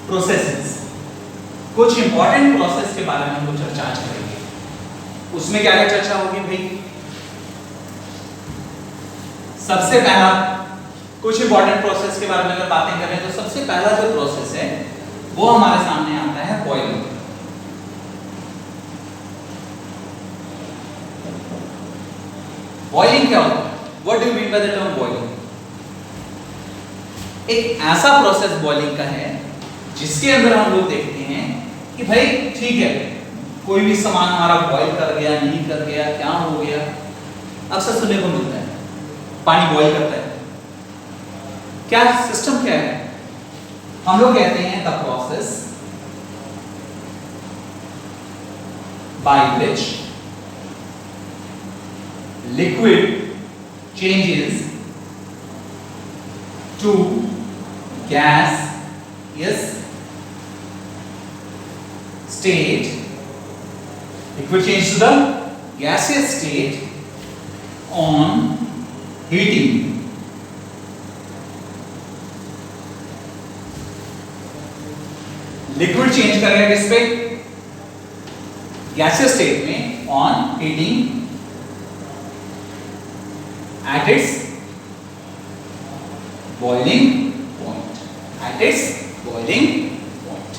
Processes, कुछ important process के बारे में हम लोग चर्चा आज करेंगे। उसमें क्या क्या चर्चा होगी भाई? सबसे पहला कुछ इंपॉर्टेंट प्रोसेस के बारे में अगर बातें करें तो सबसे पहला जो प्रोसेस है वो हमारे सामने आता है बॉइलिंग। बॉइलिंग क्या होता है? What do you mean by the term boiling? एक ऐसा प्रोसेस बॉइलिंग का है जिसके अंदर हम लोग देखते हैं कि भाई ठीक है, कोई भी सामान हमारा बॉईल कर गया, नहीं कर गया, क्या हो गया, अक्सर सुनने को मिलता है पानी बॉईल करता है। क्या सिस्टम क्या है? हम लोग कहते हैं the process by which liquid changes to gas is state, liquid change to the gaseous state on heating. Liquid change करेगा किस पे? गैसियस स्टेट में on heating at its boiling it's boiling point.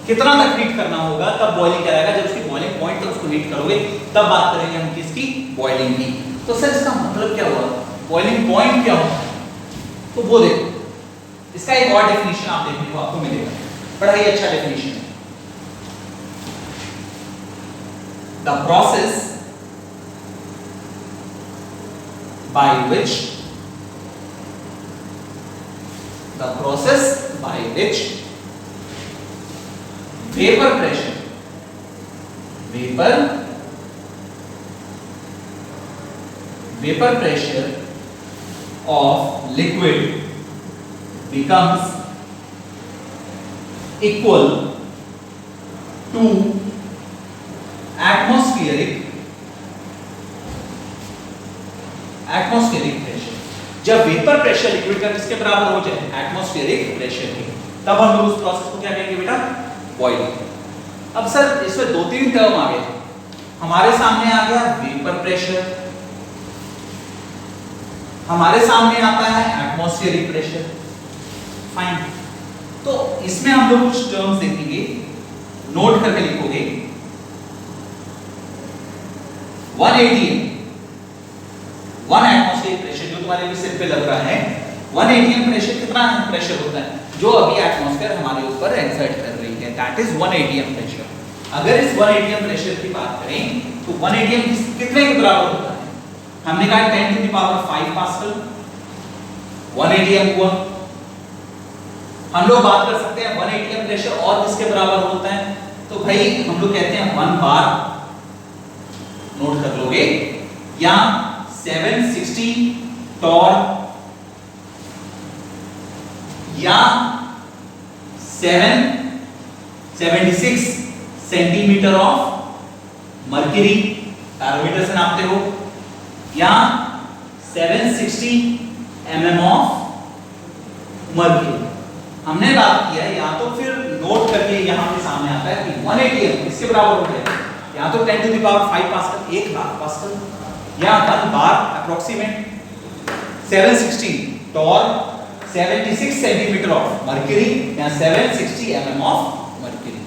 कितना तक हीट करना होगा तब boiling कराएगा? जब उसकी बॉइलिंग पॉइंट तक उसको हीट करोगे तब बात करेंगे हम किसकी? बॉइलिंग की। तो सर इसका मतलब क्या हुआ? बॉइलिंग पॉइंट क्या होता है? तो वो देखो, इसका एक और डेफिनेशन आप देखने को आपको मिलेगा, बड़ा ही अच्छा डेफिनेशन है। The process bye which vapor pressure of liquid becomes equal to atmospheric pressure। जब वेपर प्रेशर लिक्विड का किसके बराबर हो जाए? एटमॉस्फेरिक प्रेशर के, तब हम लोग उस प्रोसेस को क्या कहेंगे बेटा? बॉइलिंग। अब सर इसमें दो तीन टर्म आ गए। हमारे सामने आ गया वेपर प्रेशर, हमारे सामने आता है एटमॉस्फेरिक प्रेशर। फाइन, तो इसमें हम लोग कुछ टर्म्स देखेंगे, नोट करके लिखोगे। 1 एटमॉस्फेरिक प्रेशर जो तुम्हारे भी सिर पे लग रहा है, 1 atm प्रेशर कितना प्रेशर होता है जो अभी एटमॉस्फेयर हमारे ऊपर एक्सर्ट कर रही है? That is 1 atm pressure. अगर इस 1 atm प्रेशर की बात करें तो 1 atm कितने के बराबर होता है? हमने कहा 10 to the power 5 pascal 1 atm हुआ। हम लोग बात कर सकते हैं 1 atm प्रेशर और किसके बराबर होता है? तो भाई हम लोग कहते हैं 1 बार, नोट कर लोगे, या 760 टॉर्क या 776 सेंटीमीटर ऑफ मर्क्यूरी बैरोमीटर से नापते हो, या 760 mm ऑफ मर्क्यूरी। हमने बात किया या तो फिर नोट करके यहां पे सामने आता है कि 1 atm इसके बराबर हो गया, या तो 10 to the power 5 pascal 1 lakh pascal, या 1 bar approximate 760 torr 76 centimetre of mercury या 760 mm ऑफ मर्क्यूरी।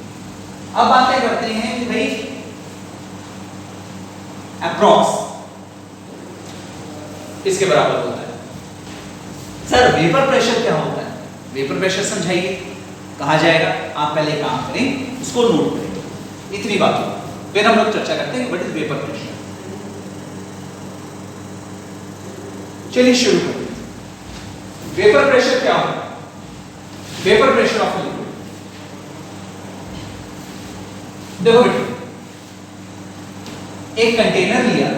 अब बातें करते हैं कि भाई अप्रॉक्स इसके बराबर होता है। सर वेपर प्रेशर क्या होता है? वेपर प्रेशर समझाइए, कहा जाएगा। आप पहले काम करें, उसको नोट करें, इतनी बात हो, फिर हम लोग चर्चा करते हैं व्हाट इज वेपर प्रेशर। चलिए शुरू करते हैं। वेपर प्रेशर क्या होता है? वेपर प्रेशर ऑफ लिक्विड, देखो बेटा, एक कंटेनर लिया,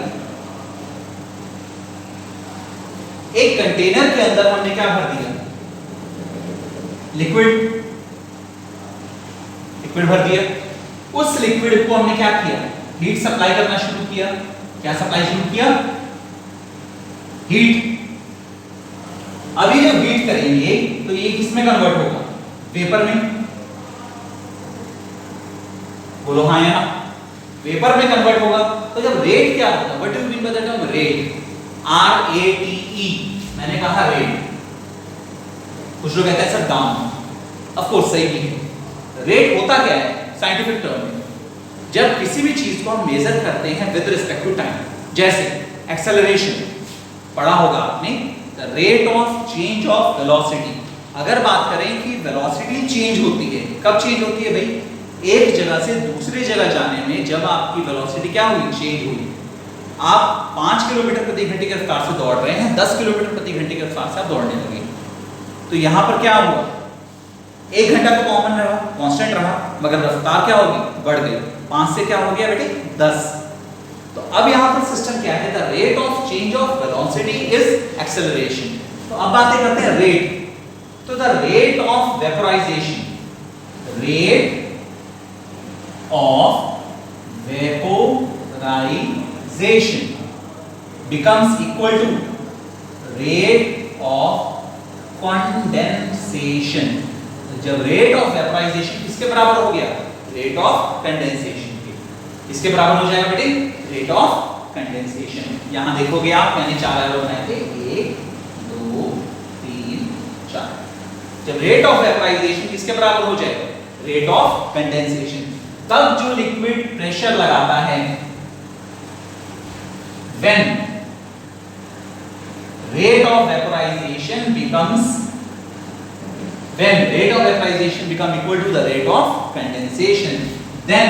एक कंटेनर के अंदर हमने क्या भर दिया? लिक्विड भर दिया। उस लिक्विड को हमने क्या किया? हीट सप्लाई करना शुरू किया। क्या सप्लाई शुरू किया? हीट। अभी जब हीट करेंगे तो ये किस में कन्वर्ट होगा? वेपर में। बोलो हाँ या ना। वेपर में कन्वर्ट होगा। तो जब रेट क्या होता है, what do you mean by the term rate? RATE, मैंने कहा रेट। कुछ लोग कहते हैं सर दाम, ऑफ कोर्स सही भी है। रेट होता क्या है साइंटिफिक टर्म में? जब किसी भी चीज को हम मेजर करते हैं विद रिस्पेक्ट टू टाइम, जैसे एक्सेलरेशन पढ़ा होगा आपने, the rate of change of velocity. अगर बात करें कि वेलोसिटी चेंज होती है, कब चेंज होती है भाई? एक जगह से दूसरी जगह जाने में जब आपकी वेलोसिटी क्या हुई, चेंज हुई। आप 5 किलोमीटर प्रति घंटे की रफ्तार से दौड़ रहे हैं, 10 किलोमीटर प्रति घंटे की रफ्तार से आप दौड़ने लगे, तो यहां पर क्या हुआ? 1 घंटा तो कॉमन रहा, कांस्टेंट रहा, मगर रफ्तार क्या होगी, बढ़ गई। 5 से क्या हो गया बेटे, 10। तो अब यहां पर सिस्टम क्या है, the rate of change of velocity is acceleration. तो अब बातें करते हैं रेट। तो the rate of vaporisation, rate of vaporization becomes equal to rate of condensation। जब rate of vaporization किसके बराबर हो गया, rate of condensation के, इसके बराबर हो जाएगा बेटे rate of condensation। यहां देखोगे आप, मैंने 4 एरो बनाए थे, 1 2 3 4। जब rate of vaporization किसके बराबर हो जाएगा, rate of condensation, तब जो लिक्विड प्रेशर लगाता है, when rate of vaporization becomes equal to the rate of condensation, then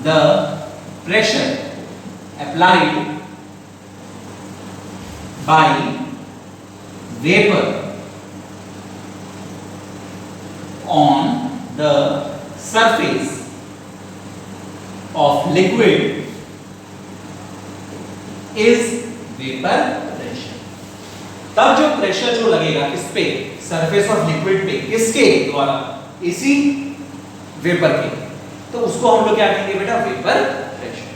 the pressure applied by vapor on the surface of liquid is vapor pressure। तब जो प्रेशर जो लगेगा किस पे, सरफेस ऑफ लिक्विड पे, किसके द्वारा, इसी वेपर के, तो उसको हम लोग क्या कहेंगे बेटा, वेपर प्रेशर।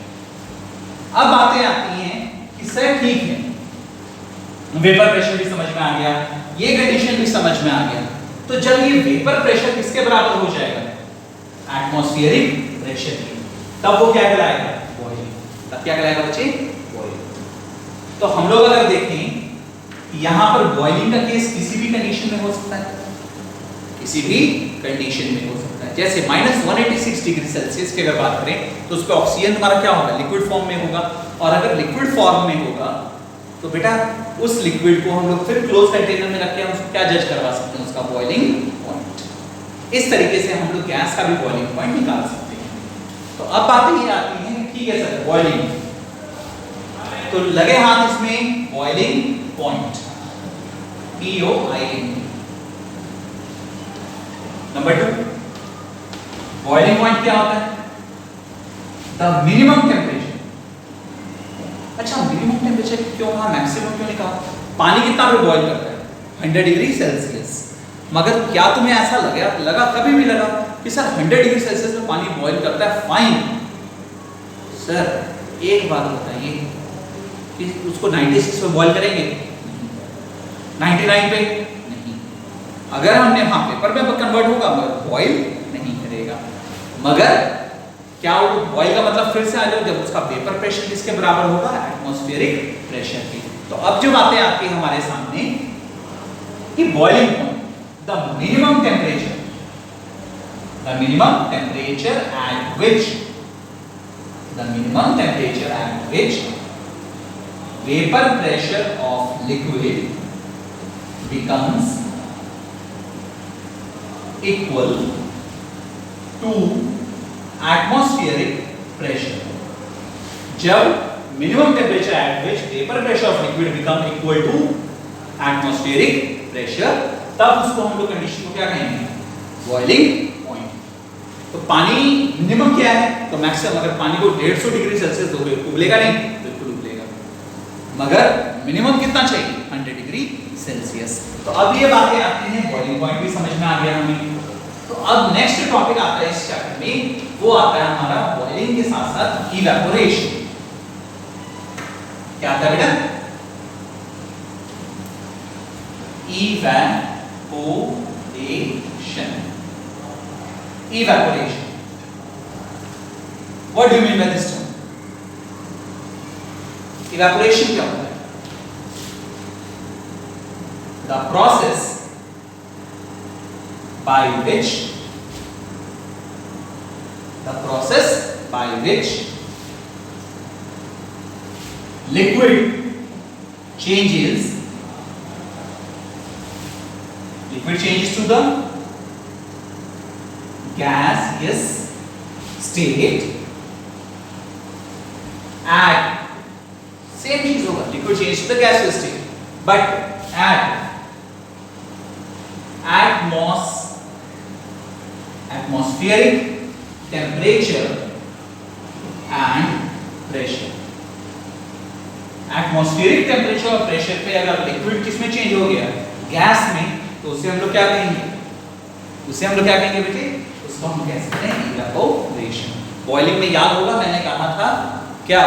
अब बातें आती हैं कि सर ठीक है, वेपर प्रेशर भी समझ में आ गया, ये कंडीशन भी समझ में आ गया, तो जब ये वेपर प्रेशर किसके बराबर हो जाएगा, एटमॉस्फेरिक प्रेशर की, तब वो क्या कहलाएगा, बॉइलिंग। तब क्या कहलाएगा बच्चे, बॉइलिंग। तो हम लोग अगर देखें यहां पर बॉइलिंग का केस किसी भी कंडीशन में हो सकता है, किसी भी कंडीशन में हो सकता है। जैसे -186 डिग्री सेल्सियस की अगर बात करें तो उस पे ऑक्सीजन हमारा क्या होगा, लिक्विड फॉर्म में होगा, और अगर लिक्विड फॉर्म में होगा तो बेटा उस लिक्विड को हम लोग फिर क्लोज कंटेनर में रख के हम उसको क्या जज करवा सकते हैं, उसका बॉइलिंग पॉइंट। इस तरीके से हम लोग गैस का भी बॉइलिंग पॉइंट निकाल सकते हैं। तो अब बातें ये आती हैं, ठीक है सर बॉइलिंग, तो लगे हाथ इसमें boiling point, POINT। Number 2, boiling point क्या होता है, द मिनिमम टेम्परेचर। अच्छा मिनिमम टेम्परेचर क्यों कहा, मैक्सिमम क्यों नहीं कहा? पानी कितना पे बॉइल करता है, 100 डिग्री सेल्सियस। मगर क्या तुम्हें ऐसा लगा कभी भी लगा कि सर 100 डिग्री सेल्सियस में पानी बॉइल करता है, फाइन। सर एक बात बताइए कि उसको 96 पे बॉइल करेंगे, 99 पे नहीं। अगर हमने वहां पेपर में कन्वर्ट होगा मगर बॉइल नहीं करेगा। मगर क्या वो बॉइल का मतलब फिर से आ जाओ, जब उसका वेपर प्रेशर किसके बराबर होगा, एटमॉस्फेरिक प्रेशर की। तो अब जो बातें आती है हमारे सामने कि boiling point, the minimum temperature at which vapor pressure of liquid becomes equal to atmospheric pressure। जब minimum temperature at which vapor pressure of liquid become equal to atmospheric pressure, तब उसको हम लोग कंडीशन को क्या कहेंगे, बॉइलिंग पॉइंट। तो पानी मिनिमम क्या है, तो मैक्सिमम अगर पानी को 150 डिग्री सेल्सियस दोगे उबलेगा नहीं, बिल्कुल उबलेगा, मगर मिनिमम कितना चाहिए, 100 डिग्री सेल्सियस। तो अब ये बातें आती हैं, बॉइलिंग पॉइंट भी समझ में आ गया हमें। तो अब नेक्स्ट टॉपिक आता है इस चैप्टर में, वो आता है हमारा बॉइलिंग के साथ साथ इवेपोरेशन। क्या आता है बेटा, evaporation. What do you mean by this term? Evaporation क्या होता है? The process by which liquid changes to the gaseous state at same चीज होगा, liquid changes to the gaseous state, but at atmospheric temperature and pressure. Atmospheric temperature और pressure पे अगर liquid किसमें change हो गया, गैस में, तो उसे हम लोग क्या कहेंगे? बेटे? उसको हम कह सकते हैं इवेपोरेशन। बॉइलिंग में याद होगा मैंने कहा था क्या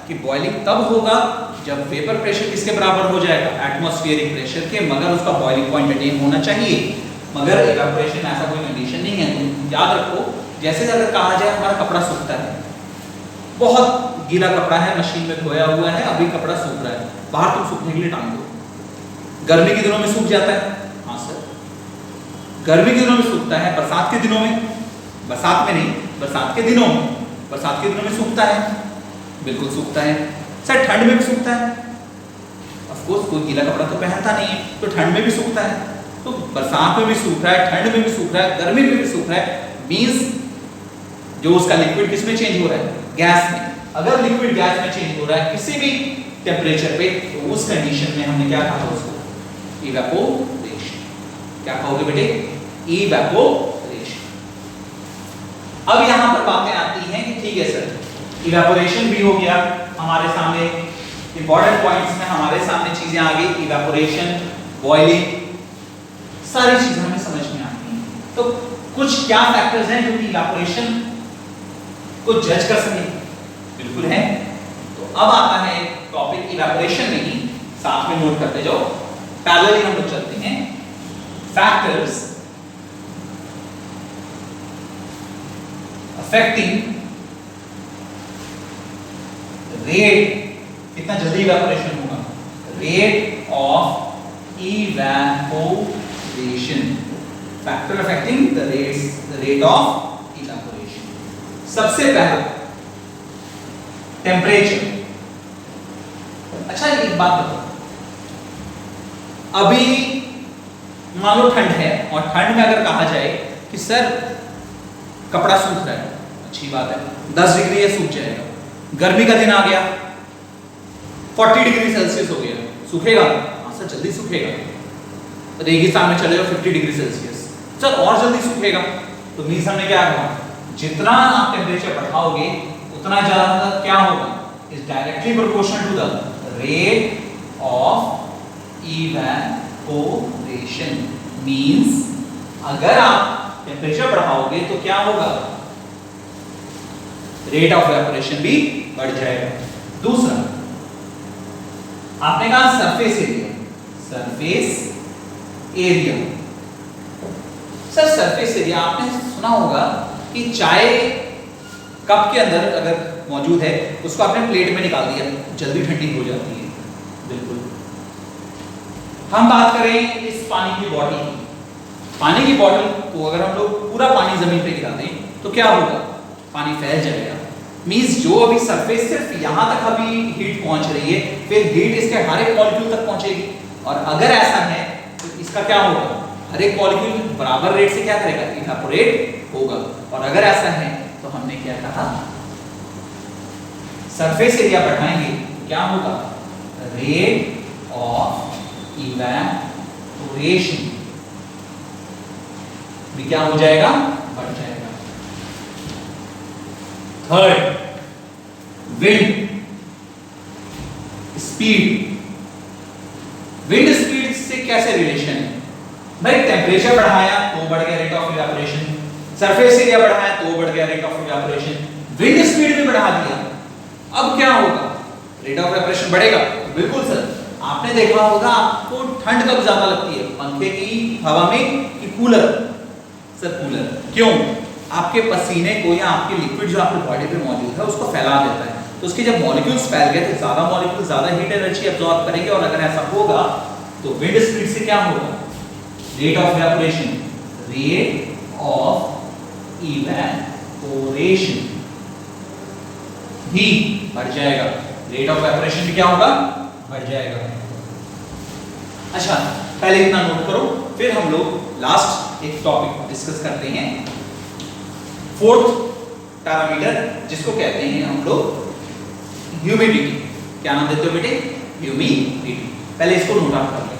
कि बॉइलिंग तब होगा जब वेपर प्रेशर किसके बराबर हो जाएगा? एटमॉस्फेरिक प्रेशर के, मगर उसका बॉइलिंग पॉइंट अटेन होना चाहिए। मगर इवेपोरेशन में ऐसा कोई कंडीशन नहीं है। तुम याद रखो, जैसे अगर कहा जाए हमारा कपड़ा सूखता है, बहुत गीला कपड़ा है, मशीन में धोया हुआ है, अभी कपड़ा सूख रहा है, बाहर तुम सूखने के लिए टांग दो, गर्मी के दिनों में सूख जाता है? हाँ सर, गर्मी के दिनों में सूखता है। बरसात के दिनों में, बरसात के दिनों में सूखता है? बिल्कुल सूखता है। सर ठंड में भी सूखता है? ऑफ कोर्स, कोई गीला कपड़ा तो पहनता नहीं है, तो ठंड में भी सूखता है। तो बरसात में भी सूख रहा है, ठंड में भी सूख रहा है, गर्मी में भी सूख रहा है, मींस जो उसका लिक्विड किस में चेंज हो रहा है? गैस में। अगर लिक्विड गैस में चेंज हो रहा है किसी भी टेम्परेचर पे, तो उस कंडीशन में हमने क्या कहा उसको? इवेपोरेशन। क्या कहोगे बेटे? इवेपोरेशन। अब यहां पर बातें आती हैं कि ठीक है सर, इवेपोरेशन भी हो गया हमारे सामने, इंपॉर्टेंट पॉइंट्स में हमारे सामने चीजें आ गई, इवेपोरेशन, बॉइलिंग, सारी चीजें हमें समझ में आती हैं। तो कुछ क्या फैक्टर्स हैं जो कि इवेपोरेशन को जज कर सके? बिल्कुल है। तो अब आता है टॉपिक इवेपोरेशन में ही, साथ में नोट करते जाओ, पैरेलली हम लोग चलते हैं। फैक्टर्स अफेक्टिंग रेट, कितना जल्दी इवेपोरेशन होगा, rate of evaporation, factor affecting the rate of evaporation. सबसे पहला टेम्परेचर। अच्छा एक बात बताओ, अभी मान लो ठंड है, और ठंड में अगर कहा जाए कि सर कपड़ा सूख रहा है, अच्छी बात है, 10 डिग्री है, सूख जाएगा। गर्मी का दिन आ गया, 40 डिग्री सेल्सियस हो गया, सूखेगा? हाँ सर जल्दी सूखेगा। रेगिस्तान में चले जाओ 50 डिग्री सेल्सियस, सर और जल्दी सूखेगा। तो मींस हमने क्या कहा, जितना आप टेम्परेचर बढ़ाओगे उतना ज्यादा क्या होगा, is directly proportional to the rate of evaporation. Means अगर आप टेम्परेचर बढ़ाओगे तो क्या होगा, रेट ऑफ इवेपोरेशन भी बढ़ जाएगा। दूसरा आपने कहा surface area. Surface area, sir surface area आपने सुना होगा कि चाय कप के अंदर अगर मौजूद है, उसको आपने प्लेट में निकाल दिया, जल्दी ठंडी हो जाती है। बिल्कुल। हम बात करें इस पानी की बॉटल की, पानी की बॉटल को अगर हम लोग पूरा पानी जमीन पे गिरा दें तो क्या होगा, पानी फैल जाएगा। मींस जो अभी सरफेस सिर्फ यहां तक अभी हीट पहुंच रही है, फिर हीट इसके हर एक मॉलिक्यूल तक पहुंचेगी, और अगर ऐसा है तो इसका क्या होगा, हर एक मॉलिक्यूल बराबर रेट से क्या करेगा, इवेपोरेट होगा। और अगर ऐसा है तो हमने क्या कहा, सरफेस एरिया बढ़ाएंगे, क्या होगा, रेट ऑफ इवेपोरेशन भी क्या हो जाएगा, बढ़ जाएगा। Third, wind speed. Wind speed से कैसे रिलेशन है भाई, टेम्परेचर बढ़ाया तो बढ़ गया rate of evaporation, surface area बढ़ाया तो बढ़ गया rate of evaporation, wind speed भी बढ़ा दिया, अब क्या होगा, रेट ऑफ इवेपोरेशन बढ़ेगा। बिल्कुल सर, आपने देखा होगा आपको ठंड कब ज्यादा लगती है, पंखे की हवा में कि कूलर? Sir cooler. क्यों? आपके पसीने को या आपके लिक्विड जो आपके बॉडी पे मौजूद है उसको फैला देता है। तो उसके जब मॉलिक्यूल्स फैल गए तो ज्यादा मॉलिक्यूल ज्यादा हीट एनर्जी एब्जॉर्ब करेंगे, और अगर ऐसा होगा तो विंड स्पीड से क्या होगा, rate of evaporation, rate of evaporation भी बढ़ जाएगा। रेट ऑफ इवेपोरेशन भी क्या होगा, बढ़ जाएगा। अच्छा, पहले इतना नोट करो, फिर हम लोग लास्ट एक टॉपिक डिस्कस करते हैं, फोर्थ पैरामीटर जिसको कहते हैं हम लोग ह्यूमिडिटी। क्या नाम देते हो बेटे, ह्यूमिडिटी। पहले इसको नोट आउट कर लीजिए।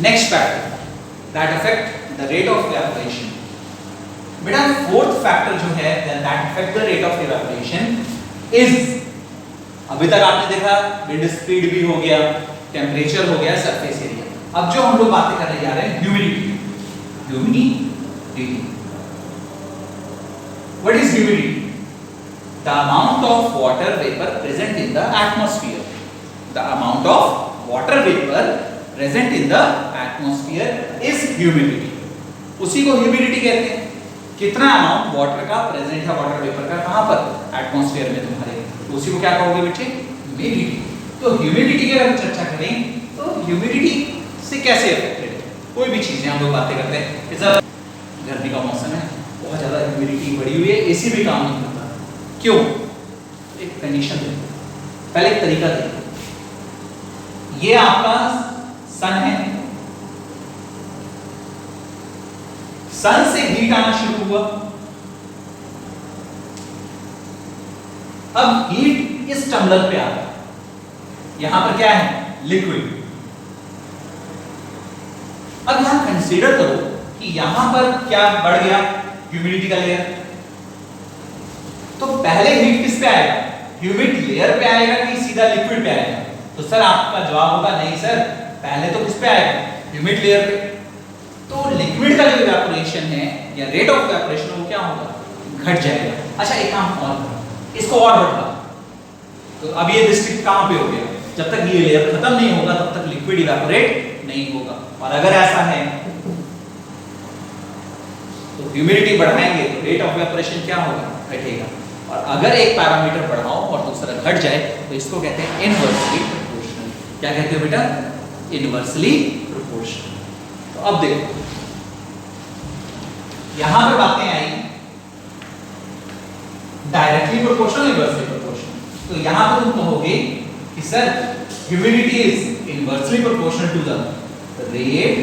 Next factor that affect the rate of evaporation. बेटा फोर्थ फैक्टर जो है that affect the rate of evaporation is, अभी तक आपने देखा विंड स्पीड भी हो गया, टेम्परेचर हो गया, सरफेस एरिया। अब जो हम लोग बातें करने जा रहे हैं humidity. Humidity, what is humidity? The amount of water vapor present in the atmosphere. The amount of water vapor present in the atmosphere is humidity. उसी को ह्यूमिडिटी कहते हैं। कितना अमाउंट वाटर का प्रेजेंट है, वाटर वेपर का, कहां पर, एटमॉस्फेयर में तुम्हारे, तो उसी को क्या कहोगे बेटे, ह्यूमिडिटी। तो ह्यूमिडिटी की अगर चर्चा करें तो ह्यूमिडिटी से कैसे अफेक्टेड है, कोई भी चीजें हम लोग बातें करते हैं, जैसा गर्मी का मौसम है, बहुत ज्यादा ह्यूमिडिटी बढ़ी हुई है, एसी भी काम नहीं करता, क्यों, एक कंडीशन देखो, पहले एक तरीका देखो, ये आपका सन है, सन से हीट आना शुरू हुआ, अब हीट इस टम्बलर पे आ गया, यहां पर क्या है, लिक्विड। अब यहां कंसीडर करो कि यहां पर क्या बढ़ गया, ह्यूमिडिटी का लेयर। तो पहले हीट किस पे आएगा, ह्यूमिड लेयर पे आएगा कि सीधा लिक्विड पे आएगा? तो सर आपका जवाब होगा नहीं सर, पहले तो किस पे आएगा, ह्यूमिड लेयर पे। तो लिक्विड का जो इवेपोरेशन है या रेट ऑफ इवेपोरेशन वो क्या होगा, घट जाएगा। अच्छा एक काम और करो, इसको और बढ़ा, तो अब ये डिस्ट्रिक्ट कहां पे हो गया, जब तक ये लेयर खत्म नहीं होगा तब तक लिक्विड इवेपोरेट नहीं होगा। और अगर ऐसा है तो ह्यूमिडिटी बढ़ाएंगे तो रेट ऑफ इवेपोरेशन क्या होगा, घटेगा। और अगर एक पैरामीटर बढ़ाओ और दूसरा घट जाए तो इसको कहते हैं इनवर्सली प्रोपोर्शनल। क्या कहते हो बेटा, इनवर्सली प्रोपोर्शनल। तो अब देखो यहां पर बातें आई डायरेक्टली प्रोपोर्शनल, इनवर्सली प्रोपोर्शनल। तो यहां पर तुम कहोगे कि sir humidity is inversely proportional to the rate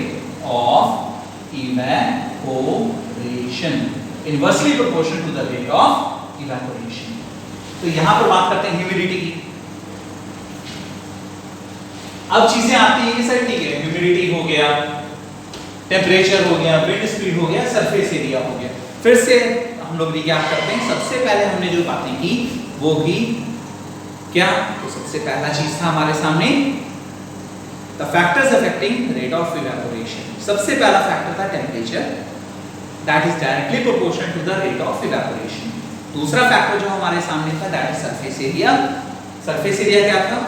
of evaporation, inversely proportional to the rate of evaporation. तो यहां पर बात करते हैं ह्यूमिडिटी की। अब चीजें आती है कि सर ठीक है ह्यूमिडिटी हो गया, टेम्परेचर हो गया, विंड स्पीड हो गया, सरफेस एरिया हो गया। फिर से हम लोग रिकैप करते हैं। सबसे पहले हमने जो बातें की वो भी क्या, तो सबसे पहला चीज था हमारे सामने the factors affecting rate of evaporation. सबसे पहला फैक्टर था temperature, that is directly proportional to the rate of evaporation. दूसरा फैक्टर जो हमारे सामने था that is surface area. Surface area क्या था,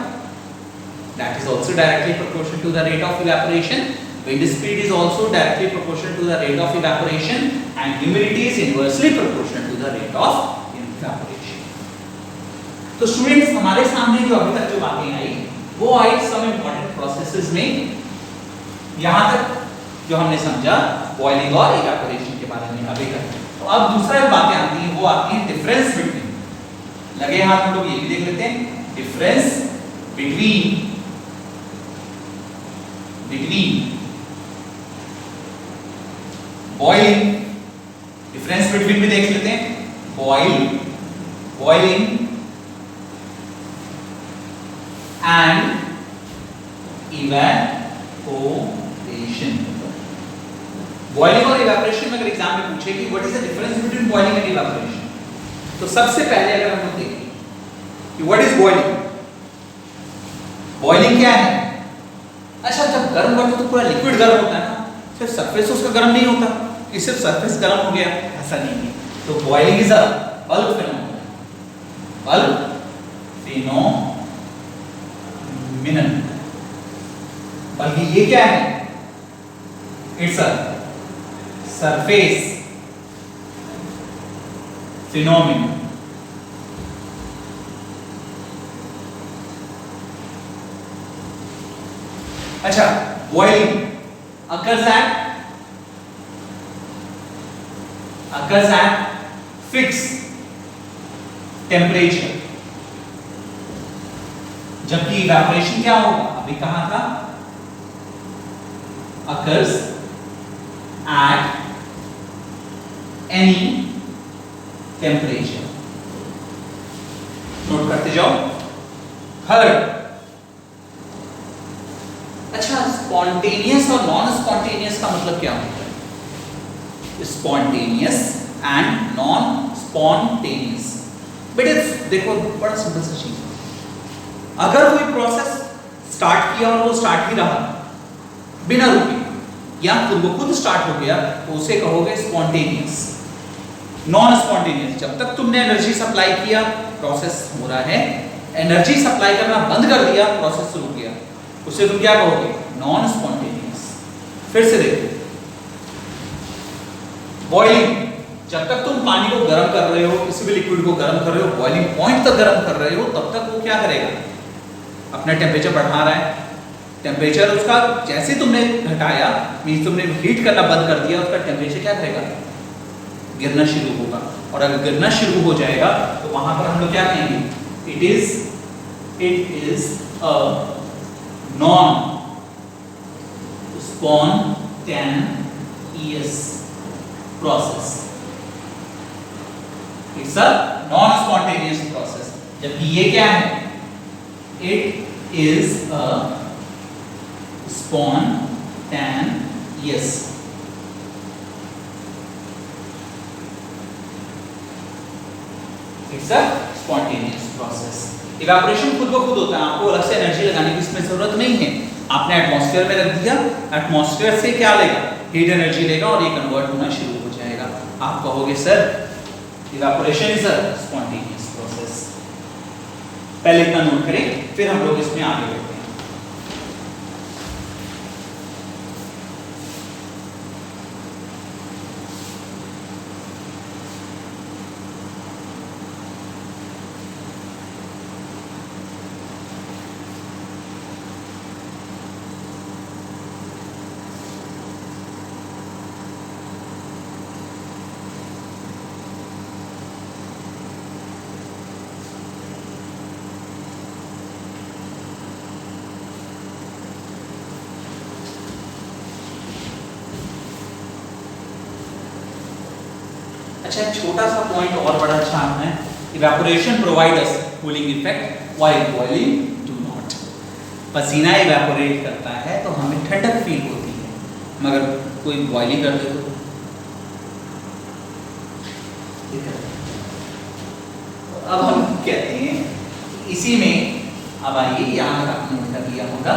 that is also directly proportional to the rate of evaporation. Wind speed is also directly proportional to the rate of evaporation and humidity is inversely proportional to the rate of evaporation. तो students हमारे सामने जो अभी तक जो बातें आई वो आई some important processes में। यहाँ तक जो हमने समझा बॉइलिंग और इवेपोरेशन के बारे में अभी तक। तो अब दूसरा जो बातें आती हैं वो आती हैं डिफरेंस बिटवीन, लगे हाथ हम लोग ये भी देख लेते हैं, difference between boiling, difference between भी देख लेते हैं, बॉइलिंग एंड इवेपोरेशन। बॉइलिंग और इवेपोरेशन में अगर एग्जाम में पूछे कि what is the difference between boiling and evaporation, तो सबसे पहले अगर हम लोग देखें कि व्हाट इज बॉइलिंग, बॉइलिंग क्या है? अच्छा, जब गर्म करते तो पूरा लिक्विड गर्म होता है ना, सिर्फ सरफेस उसका गर्म नहीं होता कि सिर्फ सरफेस गर्म हो गया, ऐसा नहीं है। तो boiling is a bulk phenomenon, bulk phenomenon. बल्कि ये क्या है? It's a surface phenomenon. अच्छा, boiling occurs at fixed temperature, जबकि evaporation क्या होगा? अभी कहा था occurs at any temperature। Note करते जाओ। थर्ड, अच्छा, स्पॉन्टेनियस और नॉन स्पॉन्टेनियस का मतलब क्या होता है? Spontaneous and non spontaneous. बेटे देखो, बड़ा सिंपल सा चीज है। अगर कोई प्रोसेस स्टार्ट किया और वो स्टार्ट ही रहा बिना रुके, या खुद स्टार्ट हो गया, तो उसे कहोगे स्पॉन्टेनियस। नॉन स्पॉन्टेनियस, जब तक तुमने एनर्जी सप्लाई किया प्रोसेस हो रहा है, एनर्जी सप्लाई करना बंद कर दिया प्रोसेस रुक गया, उसे तुम क्या कहोगे? Non spontaneous. फिर से देखो, बॉइलिंग, जब तक तुम पानी को गर्म कर रहे हो, किसी भी लिक्विड को गर्म कर रहे हो, बॉइलिंग पॉइंट तक गर्म कर रहे हो, तब तक वो क्या करेगा? अपना टेम्परेचर बढ़ा रहा है। टेम्परेचर उसका जैसे तुमने घटाया, मींस तुमने हीट करना बंद कर दिया, उसका टेम्परेचर क्या करेगा? गिरना शुरू होगा। और अगर गिरना शुरू हो जाएगा तो वहां पर हम लोग क्या कहेंगे? It is a non spontaneous process. It's a non spontaneous process. जबकि ये क्या है? It is a spontaneous. It's a spontaneous process. Evaporation खुद ब खुद होता है, आपको अलग से एनर्जी लगाने की इसमें जरूरत नहीं है। आपने एटमॉस्फेयर में रख दिया, एटमॉस्फेयर से क्या लेगा? हीट एनर्जी लेगा और ये कन्वर्ट होना शुरू हो जाएगा। आप कहोगे sir evaporation is a spontaneous process. पहले इतना नोट करें, फिर हम लोग इसमें आगे बढ़ते हैं। अच्छा, एक छोटा सा पॉइंट और बड़ा अच्छा है, evaporation provide us cooling effect while boiling do not. पसीना इवेपोरेट करता है तो हमें ठंडक फील होती है, मगर कोई बॉइलिंग कर दे तो अब हम कहते हैं इसी में, अब आइए यहां तक नोट कर लिया होगा।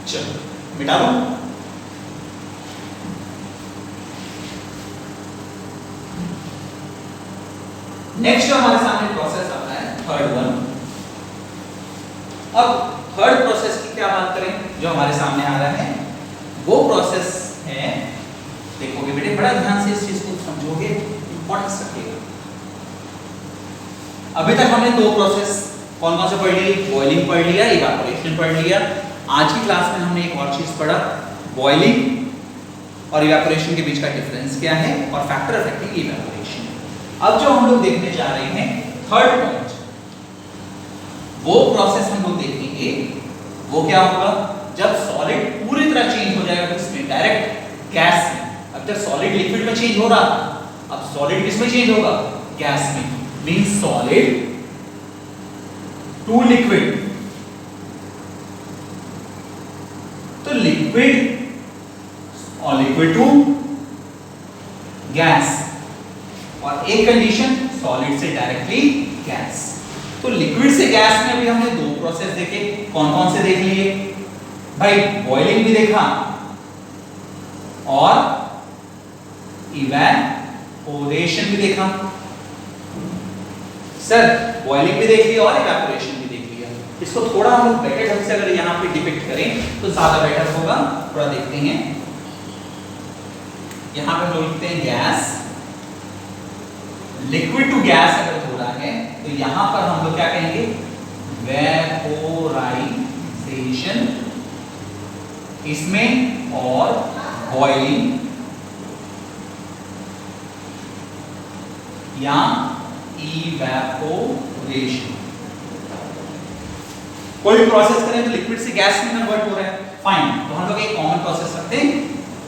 चलो मिटा दो। नेक्स्ट जो हमारे सामने प्रोसेस आता है, थर्ड वन। अब थर्ड प्रोसेस की क्या बात करें जो हमारे सामने आ रहा है, वो प्रोसेस है, देखोगे बेटे बड़ा ध्यान से इस चीज को समझोगे, इंपॉर्टेंस रखिएगा। अभी तक हमने दो प्रोसेस कौन कौन से पढ़ लिए? बॉइलिंग पढ़ लिया, इवेपोरेशन पढ़ लिया। आज की क्लास में हमने एक और चीज पढ़ा, बॉइलिंग और इवेपोरेशन के बीच का डिफरेंस क्या है और फैक्टर अफेक्टिंग इवेपोरेशन। अब जो हम लोग देखने जा रहे हैं थर्ड पॉइंट, वो प्रोसेस हम लोग देखेंगे, वो क्या होगा? जब सॉलिड पूरी तरह चेंज हो जाएगा किसमें? डायरेक्ट गैस में। अब जब सॉलिड लिक्विड में चेंज हो रहा था, अब सॉलिड किसमें चेंज होगा? गैस में। Means solid to liquid. तो लिक्विड और लिक्विड टू गैस, और एक कंडीशन सॉलिड से डायरेक्टली गैस। तो लिक्विड से गैस में अभी हमने दो प्रोसेस देखे, कौन कौन से देख लिए भाई? बॉइलिंग भी देखा और इवेपोरेशन भी देखा। सर बॉइलिंग भी देख लिया और इवेपोरेशन भी देख लिया। इसको थोड़ा हम बेटर ढंग से अगर यहाँ पे डिपिक्ट करें तो ज्यादा बेटर होगा। थोड़ा देखते हैं, यहाँ पे हम लोग लिखते हैं गैस, लिक्विड टू गैस अगर हो रहा है तो यहां पर हम लोग क्या कहेंगे? वेपोराइजेशन इसमें, और बॉइलिंग या इवेपोरेशन। कोई भी प्रोसेस करें तो लिक्विड से गैस में कन्वर्ट हो रहा है, फाइन। तो हम लोग एक कॉमन प्रोसेस रखते हैं,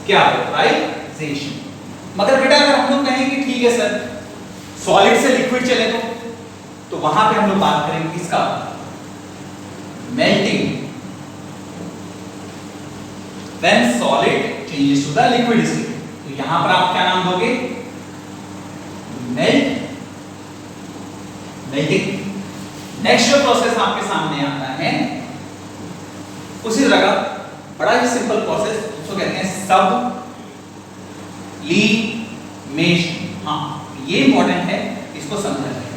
क्या? वेपोराइजेशन। मगर बेटा अगर हम लोग कहें कि ठीक है सर सॉलिड से लिक्विड चले तो वहां पे हम लोग बात करेंगे किसका? Melting. When solid changes to the liquid state, तो यहां पर आप क्या नाम दोगे? मेल्टिंग। नेक्स्ट जो प्रोसेस आपके सामने आता है उसी तरह का बड़ा ही सिंपल प्रोसेस, उसको कहते हैं सब्लिमेशन। हाँ ये इंपॉर्टेंट है, इसको समझना चाहिए।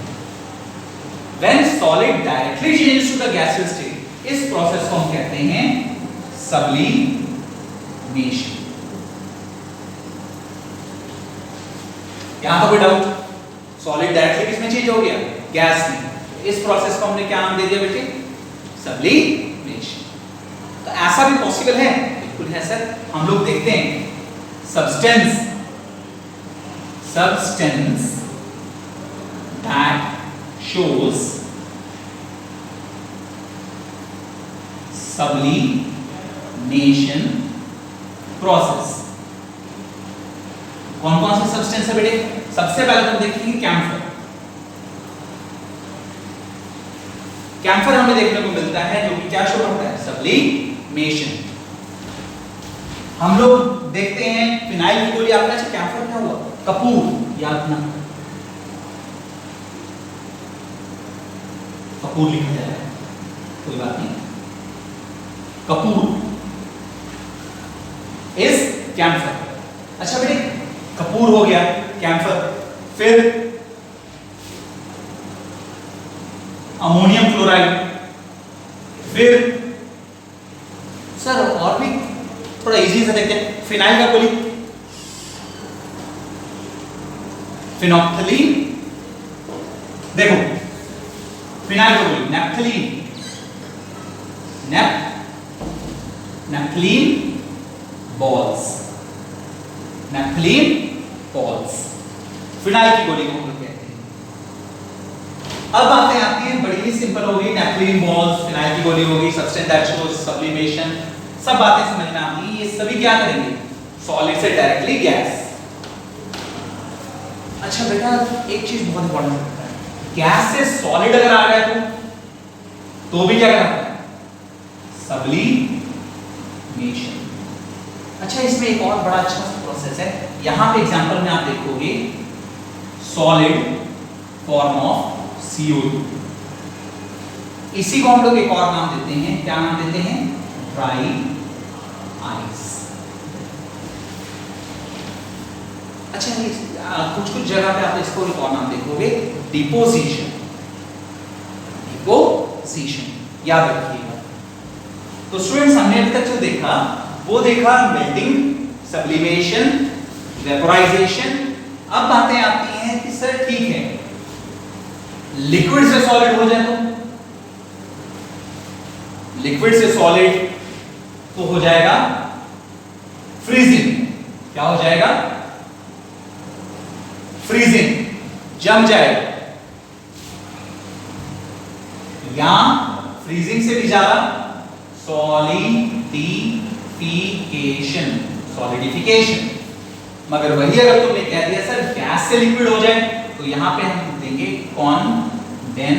When solid directly changes to the gaseous state, इस प्रोसेस को हम कहते हैं सब्लिमेशन। यहां तो कोई डाउट? सॉलिड डायरेक्टली किसमें चेंज हो गया? गैस में। इस प्रोसेस को हमने क्या नाम दे दिया बेटे? सब्लिमेशन। तो ऐसा भी पॉसिबल है? बिल्कुल है सर। हम लोग देखते हैं substance that shows sublimation process। कौन कौन से सब्सटेंस है बेटे? सबसे पहले तो देखेंगे कैम्फर। कैम्फर हमें देखने को मिलता है जो कि क्या शो करता है? सब्लिमेशन। हम लोग देखते हैं फिनाइल की गोली। आपने अच्छा कैम्फर क्या हुआ? कपूर, याद ना, कपूर लिखा जाए, कोई बात नहीं। कपूर इज कैम्फर। अच्छा बेटे कपूर हो गया, कैम्फर, फिर अमोनियम क्लोराइड, फिर सर और भी थोड़ा इजी से देखते हैं फिनाइल का गोली, फिनोक्थिलीन। देखो फिनाइल का गोली naphthalene, naphthalene balls, naphthalene balls phenyl की गोली को हम लोग कहते हैं। अब बातें आती हैं बड़ी ही सिंपल हो गई, नेप्थलीन बॉल्स, फिनाइल की गोली हो गई, सब्सटेंस दैट शोज सब्लिमेशन, सब बातें समझ में आती हैं। ये सभी क्या करेंगे? सॉलिड से डायरेक्टली गैस। अच्छा बेटा एक चीज बहुत इंपॉर्टेंट है, गैस से सॉलिड अगर आ गया तो भी क्या करना है? सब्लिमेशन। अच्छा इसमें एक और बड़ा अच्छा प्रोसेस है, यहां पे एग्जांपल में आप देखोगे सॉलिड फॉर्म ऑफ CO2। इसी को हम लोग एक और नाम देते हैं, क्या नाम देते हैं? Dry ice. अच्छा कुछ कुछ जगह पे आप इसको एक और नाम देखोगे, डिपोजिशन। डिपोजिशन याद रखिएगा। तो स्टूडेंट्स हमने अभी तक जो देखा वो देखा मेल्टिंग, सब्लिमेशन, वेपोराइजेशन। अब बातें आती हैं कि सर ठीक है लिक्विड से सॉलिड हो जाए तो? लिक्विड से सॉलिड तो हो जाएगा फ्रीजिंग। क्या हो जाएगा? फ्रीजिंग, जम जाएगा। या फ्रीजिंग से भी ज्यादा सॉलिडिफिकेशन, सॉलिडिफिकेशन। मगर वही अगर तुमने कह दिया सर गैस से लिक्विड हो जाए तो यहां पे हम देंगे कंडेंसेशन।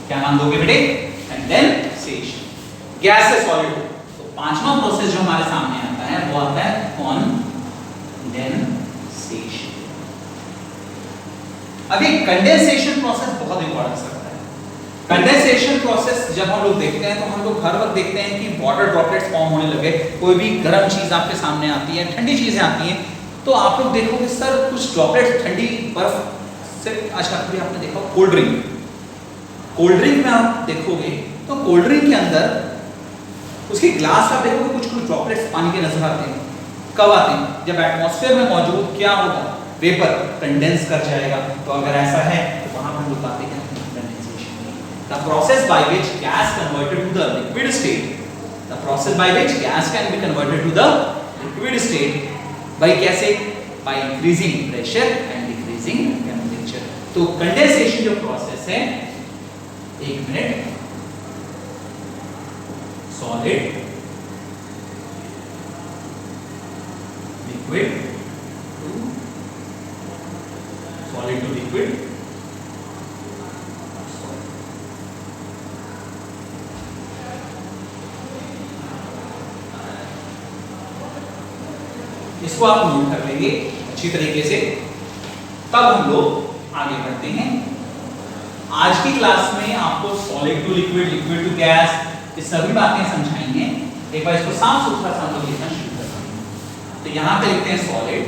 क्या नाम दोगे बेटे? कंडेंसेशन। गैस से सॉलिड हो तो पांचवा प्रोसेस जो हमारे सामने आता है वो आता है कंडेंसेशन। अभी कंडेंसेशन प्रोसेस बहुत इंपॉर्टेंस रखता है। कंडेंसेशन प्रोसेस जब हम लोग देखते हैं तो हम लोग हर वक्त देखते हैं कि वाटर ड्रॉपलेट्स फॉर्म होने लगे, कोई भी गर्म चीज आपके सामने आती है, ठंडी चीजें आती हैं, तो आप लोग देखोगे सर कुछ ड्रॉपलेट्स ठंडी बर्फ से, अच्छा कभी आपने देखा कोल्ड ड्रिंक, कोल्ड ड्रिंक में आप देखोगे तो कोल्ड ड्रिंक के अंदर उसके ग्लास आप देखोगे कुछ कुछ ड्रॉपलेट्स पानी के नजर आते हैं। कब आते हैं? जब एटमॉस्फेयर में मौजूद क्या होगा, वेपर कंडेंस कर जाएगा। तो अगर ऐसा है तो वहां हम लोग बातें करते हैं condensation, the process by which gas converted to the liquid state, the process by which gas can be converted to the liquid state by कैसे, by increasing pressure and decreasing temperature. तो कंडेंसेशन जो process है, एक minute, solid liquid to solid to liquid solid। इसको आप note कर लेंगे अच्छी तरीके से, तब हम लोग आगे बढ़ते हैं। आज की क्लास में आपको solid to liquid, liquid to gas, ये सभी बातें समझाई हैं। एक बार इसको साफ सुथरा सा हम लोग लिखना शुरू करते हैं। तो यहां पे लिखते हैं सॉलिड,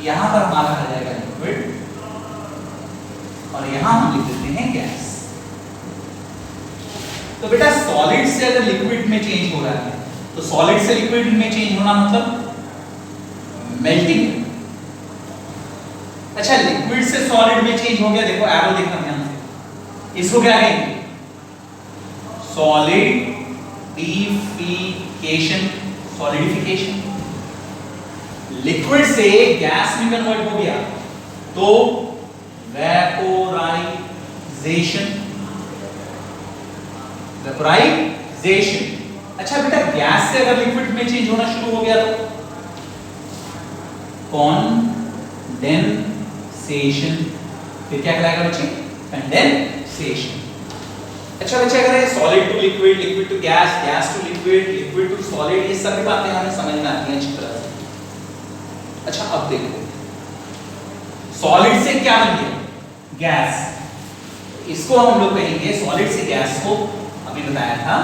यहां पर हमारा आ जाएगा लिक्विड, और यहां हम लिख देते हैं गैस। तो बेटा सॉलिड से अगर लिक्विड में चेंज हो रहा है तो सॉलिड से लिक्विड में चेंज होना मतलब मेल्टिंग। अच्छा लिक्विड से सॉलिड में चेंज हो गया, देखो एरो देखना ध्यान से, इसको क्या कहेंगे? Solidification, solidification. लिक्विड से गैस में कन्वर्ट हो गया तो वेपोराइजेशन, वेपोराइजेशन। अच्छा बेटा गैस से अगर लिक्विड में चेंज होना शुरू हो गया तो कंडेंसेशन, फिर क्या कहलाएगा बच्चे? कंडेंसेशन। अच्छा बच्चे अगर solid to liquid, liquid to gas, gas to liquid, liquid to solid, ये सभी बातें हमें समझ में आती हैं अच्छी तरह से। अच्छा अब देखो सॉलिड से क्या बन गया? गैस। इसको हम लोग कहेंगे सॉलिड से गैस को, अभी बताया था,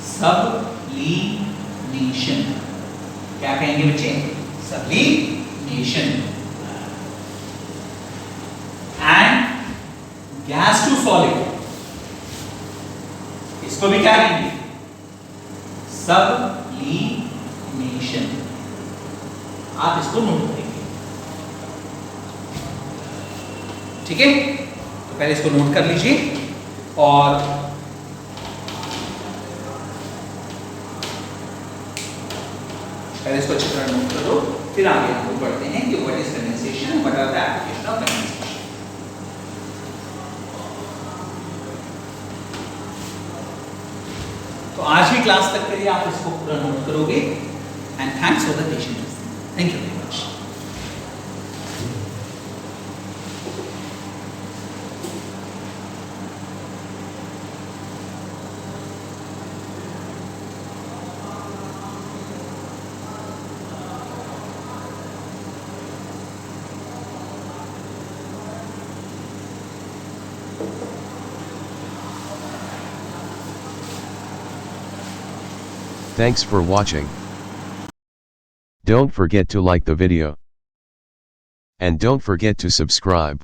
सबलीमेशन। क्या कहेंगे बच्चे? सबलीमेशन। एंड गैस टू सॉलिड, इसको भी क्या कहेंगे? सबलीमेशन। आप इसको नोट करेंगे, ठीक है? तो पहले इसको नोट कर लीजिए और पहले इसको अच्छी तरह नोट कर लो, फिर आगे हम लोग बढ़ते हैं कि what is condensation, what are the application of condensation. तो आज की क्लास तक के लिए आप इसको पूरा नोट करोगे। And thanks for the patience, thank you very much. Thanks for watching. Don't forget to like the video. And don't forget to subscribe.